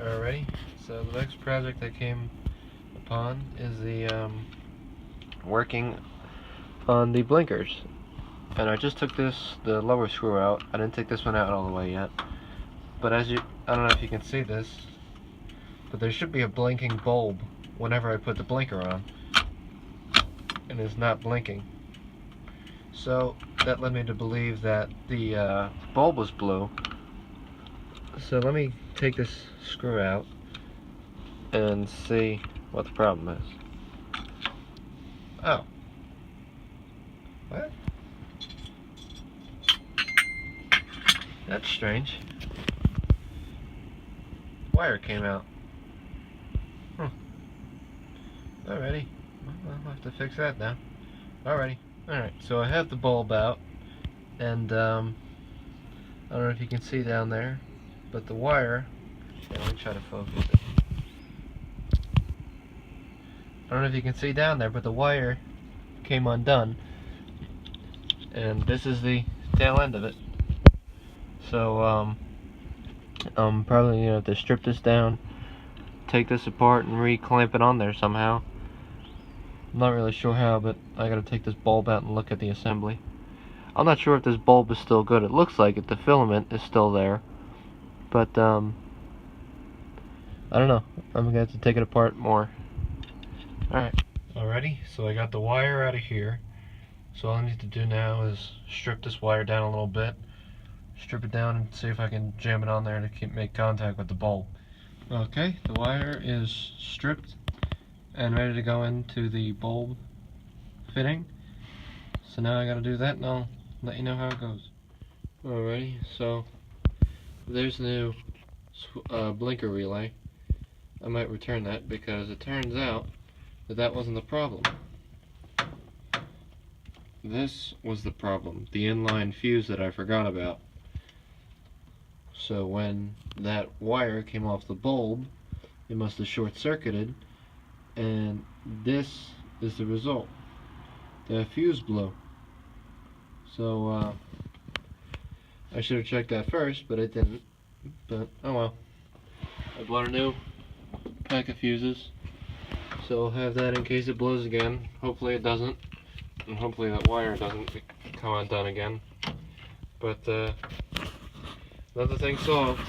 Alrighty, so the next project I came upon is the working on the blinkers. And I just took the lower screw out. I didn't take this one out all the way yet. But I don't know if you can see this, but there should be a blinking bulb whenever I put the blinker on. And it's not blinking. So that led me to believe that the bulb was blue. So let me take this screw out and see what the problem is. Oh. What? That's strange. Wire came out. Alrighty. Well, I'll have to fix that now. Alrighty. Alright, so I have the bulb out, and I don't know if you can see down there, but the wire, let me try to focus it. I don't know if you can see down there, but the wire came undone, and this is the tail end of it. So I'm probably gonna have to strip this down, take this apart, and re-clamp it on there somehow. I'm not really sure how, but I gotta take this bulb out and look at the assembly. I'm not sure if this bulb is still good. It looks like it. The filament is still there, but I don't know. I'm gonna have to take it apart more. Alright. Alrighty, so I got the wire out of here. So all I need to do now is strip this wire down a little bit, strip it down, and see if I can jam it on there to make contact with the bulb. Okay, the wire is stripped and ready to go into the bulb fitting. So now I gotta do that, and I'll let you know how it goes. Alrighty, so there's the new blinker relay. I might return that because it turns out that wasn't the problem. This was the problem, the inline fuse that I forgot about. So when that wire came off the bulb, it must have short-circuited, and this is the result. The fuse blew. So I should have checked that first, but I didn't. But oh well. I bought a new pack of fuses, so I'll have that in case it blows again. Hopefully it doesn't, and hopefully that wire doesn't come undone again. But another thing solved.